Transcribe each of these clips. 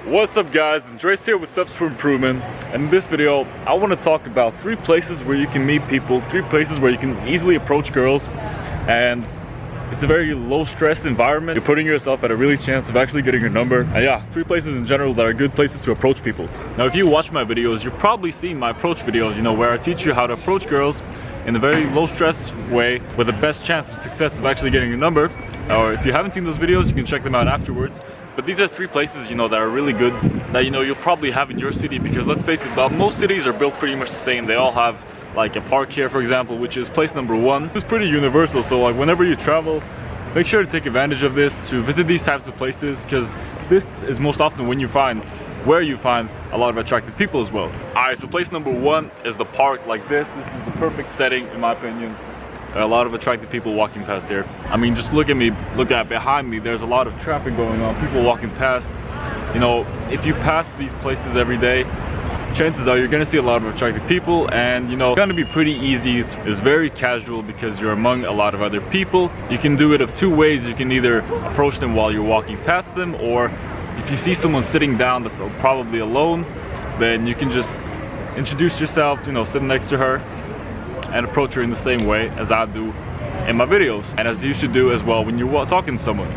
What's up guys, Andres here with Steps for Improvement, and in this video I want to talk about 3 places where you can meet people, 3 places where you can easily approach girls, and it's a very low stress environment. You're putting yourself at a really chance of actually getting your number, and yeah, 3 places in general that are good places to approach people. Now if you watch my videos, you've probably seen my approach videos, you know, where I teach you how to approach girls in a very low stress way with the best chance of success of actually getting your number. Or if you haven't seen those videos, you can check them out afterwards. But these are 3 places, you know, that are really good that, you know, you'll probably have in your city, because let's face it, most cities are built pretty much the same. They all have like a park here, for example, which is place number 1. It's pretty universal, so like whenever you travel, make sure to take advantage of this to visit these types of places, because this is most often where you find a lot of attractive people as well. Alright, so place number 1 is the park like this. This is the perfect setting in my opinion. There are a lot of attractive people walking past here. I mean, just look at me, look at behind me, there's a lot of traffic going on, people walking past. You know, if you pass these places every day, chances are you're gonna see a lot of attractive people, and you know, it's gonna be pretty easy. It's very casual because you're among a lot of other people. You can do it of 2 ways. You can either approach them while you're walking past them, or if you see someone sitting down that's probably alone, then you can just introduce yourself, you know, sit next to her and approach her in the same way as I do in my videos, and as you should do as well when you're talking to someone.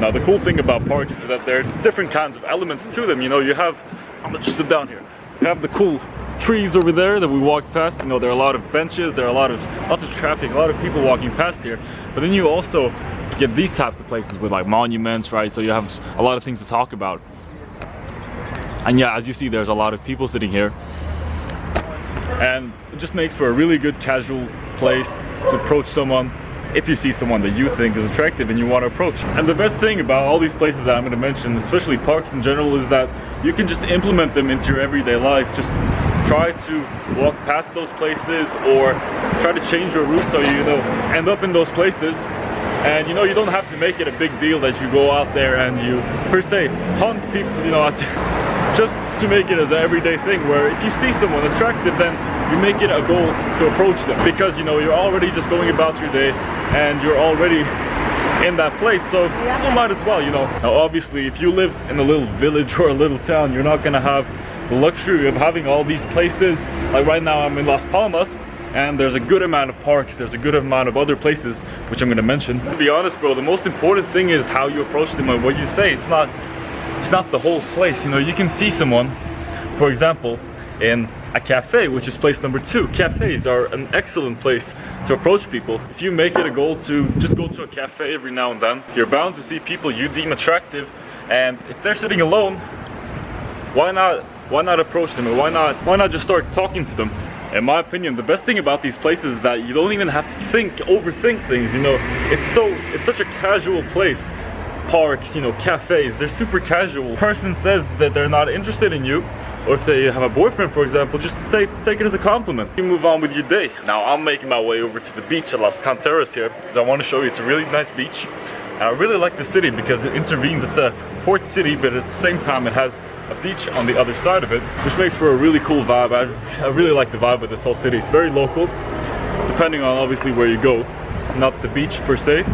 Now the cool thing about parks is that there are different kinds of elements to them. You know, you have, I'm gonna just sit down here. You have the cool trees over there that we walked past. You know, there are a lot of benches, there are lots of traffic, a lot of people walking past here. But then you also get these types of places with like monuments, right? So you have a lot of things to talk about. And yeah, as you see, there's a lot of people sitting here. And it just makes for a really good casual place to approach someone if you see someone that you think is attractive and you want to approach. And the best thing about all these places that I'm going to mention, especially parks in general, is that you can just implement them into your everyday life. Just try to walk past those places or try to change your route so you know, end up in those places. And you know, you don't have to make it a big deal that you go out there and you per se hunt people, you know, just to make it as an everyday thing, where if you see someone attractive, then you make it a goal to approach them, because you know, you're already just going about your day and you're already in that place, so you might as well, you know. Now obviously if you live in a little village or a little town, you're not gonna have the luxury of having all these places. Like right now I'm in Las Palmas, and there's a good amount of parks, there's a good amount of other places which I'm gonna mention. To be honest, bro, the most important thing is how you approach them and what you say. It's not the whole place. You know, you can see someone, for example, in a cafe, which is place number 2. Cafes are an excellent place to approach people. If you make it a goal to just go to a cafe every now and then, you're bound to see people you deem attractive, and if they're sitting alone, why not approach them, or why not just start talking to them? In my opinion, the best thing about these places is that you don't even have to overthink things. You know, it's such a casual place. Parks, you know, cafes, they're super casual. Person says that they're not interested in you, or if they have a boyfriend, for example, just take it as a compliment. You move on with your day. Now I'm making my way over to the beach at Las Canteras here, because I want to show you it's a really nice beach. And I really like the city because it intervenes. It's a port city, but at the same time it has a beach on the other side of it, which makes for a really cool vibe. I really like the vibe of this whole city. It's very local, depending on obviously where you go, not the beach per se.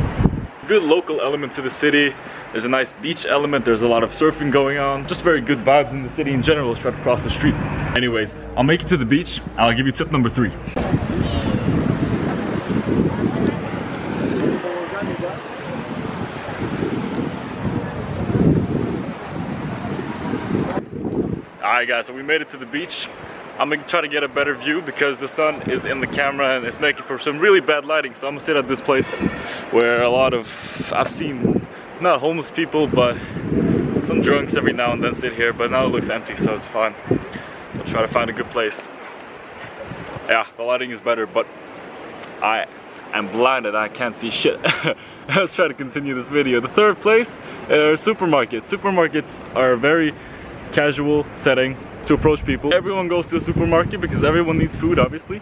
Good local element to the city. There's a nice beach element, there's a lot of surfing going on. Just very good vibes in the city in general. It's right across the street. Anyways, I'll make it to the beach and I'll give you tip number 3. Alright guys, so we made it to the beach. I'm gonna try to get a better view because the sun is in the camera and it's making for some really bad lighting. So I'm gonna sit at this place where a lot of, I've seen not homeless people, but some drunks every now and then sit here, but now it looks empty, so it's fine. I'll try to find a good place. Yeah, the lighting is better, but I am blinded, I can't see shit. Let's try to continue this video. The 3rd place are supermarkets. Supermarkets are a very casual setting to approach people. Everyone goes to a supermarket because everyone needs food, obviously.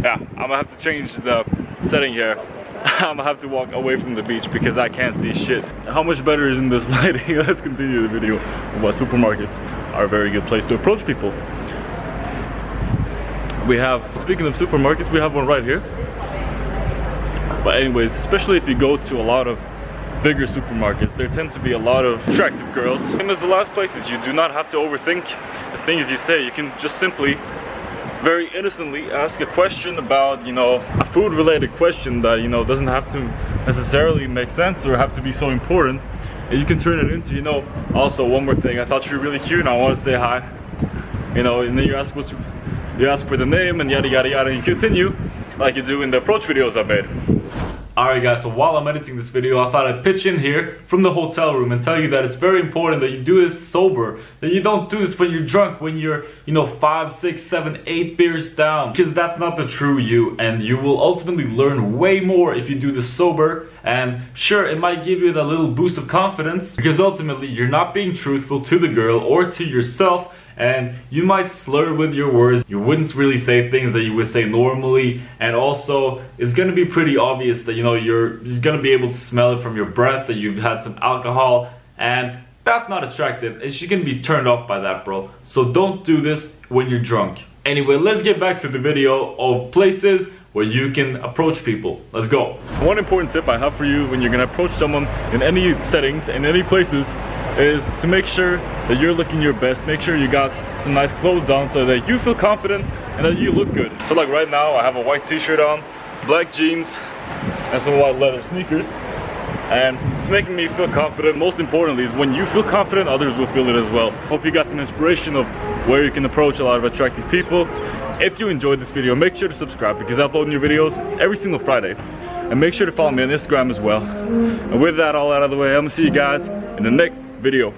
Yeah, I'm gonna have to change the setting here. I'm gonna have to walk away from the beach because I can't see shit. How much better is in this lighting? Let's continue the video of why supermarkets are a very good place to approach people. We have, speaking of supermarkets, we have one right here. But anyways, especially if you go to a lot of bigger supermarkets, there tend to be a lot of attractive girls. Same as the last places, you do not have to overthink the things you say. You can just simply, very innocently, ask a question about, you know, a food related question that, you know, doesn't have to necessarily make sense or have to be so important. And you can turn it into, you know, also one more thing, I thought you were really cute and I want to say hi. You know, and then you ask for the name and yada yada yada, and you continue like you do in the approach videos I made. Alright guys, so while I'm editing this video, I thought I'd pitch in here from the hotel room and tell you that it's very important that you do this sober. That you don't do this when you're drunk, when you're, you know, 5, 6, 7, 8 beers down. Because that's not the true you, and you will ultimately learn way more if you do this sober. And sure, it might give you that little boost of confidence, because ultimately you're not being truthful to the girl or to yourself. And you might slur with your words, you wouldn't really say things that you would say normally, and also it's gonna be pretty obvious that, you know, you're gonna be able to smell it from your breath that you've had some alcohol, and that's not attractive, and she's gonna be turned off by that, bro. So don't do this when you're drunk. Anyway, let's get back to the video of places where you can approach people. Let's go. One important tip I have for you when you're gonna approach someone in any settings, in any places, is to make sure that you're looking your best. Make sure you got some nice clothes on so that you feel confident and that you look good. So like right now I have a white t-shirt on, black jeans, and some white leather sneakers. And it's making me feel confident. Most importantly is when you feel confident, others will feel it as well. Hope you got some inspiration of where you can approach a lot of attractive people. If you enjoyed this video, make sure to subscribe because I upload new videos every single Friday. And make sure to follow me on Instagram as well. And with that all out of the way, I'm gonna see you guys in the next video.